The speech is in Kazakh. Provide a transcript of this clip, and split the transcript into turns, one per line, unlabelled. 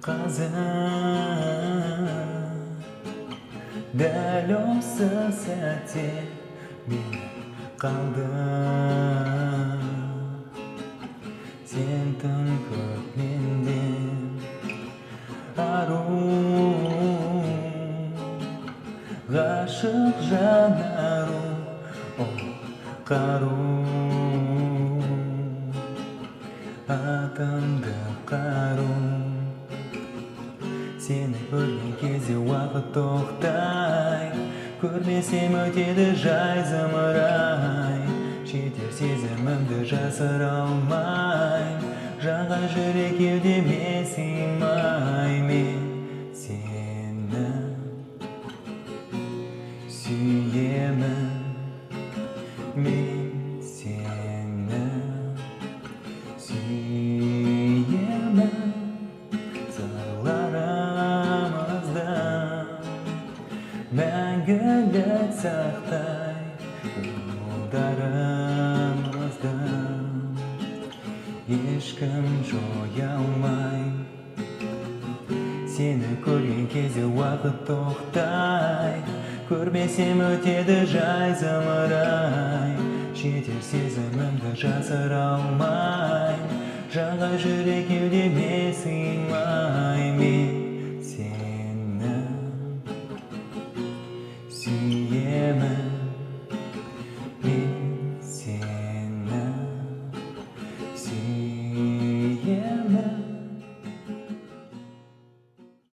қазір дәл осы сәтте мен қалдым. Сен тым көп менден ару, ғашық жанару, о қару, атымды қару. Сені көрген кезде уақыт тоқтай, көрмесем өтеді жай зымырай. Жетер сезімімді жасыра алмай, жанға жүрек кеудеме сыймай. Мен сені сүйемін, мен сені сүйемін. Мәңгілік сақтай жолдарымызды, ешкім жоя алмай. Сені көрген кезде уақыт тоқтай, көрмесем өтеді жай зымырай. Жетер сезімімді жасыра алмай, жанға жүрек кеудеме сыймай. Мен сені сүйемін.